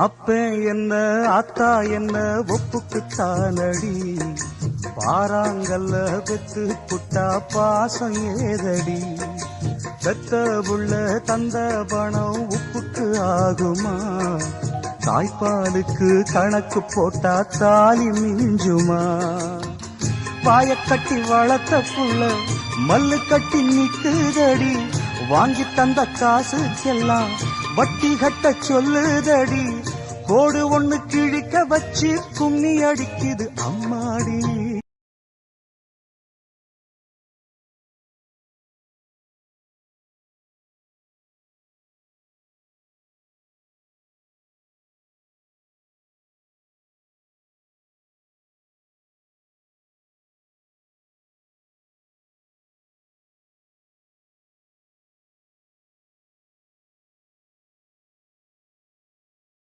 அப்ப என்ன அத்தா என்ன ஒப்புக்குத்தானடி, பாராங்கல்ல பெத்து புட்டா பாசம் ஏதடி, பெத்த புள்ள தந்த பணம் உப்புக்கு ஆகுமா, தாய்ப்பாலுக்கு கணக்கு போட்டா தாலி மிஞ்சுமா, பாய கட்டி வளர்த்த புள்ள மல்லு கட்டி நிக்குதடி, வாங்கி தந்த காசுக்கெல்லாம் வட்டி கட்ட சொல்லுதடி, கோடு ஒண்ணு கிழிக்க வச்சு கும்மி அடிக்குது அம்மாடி.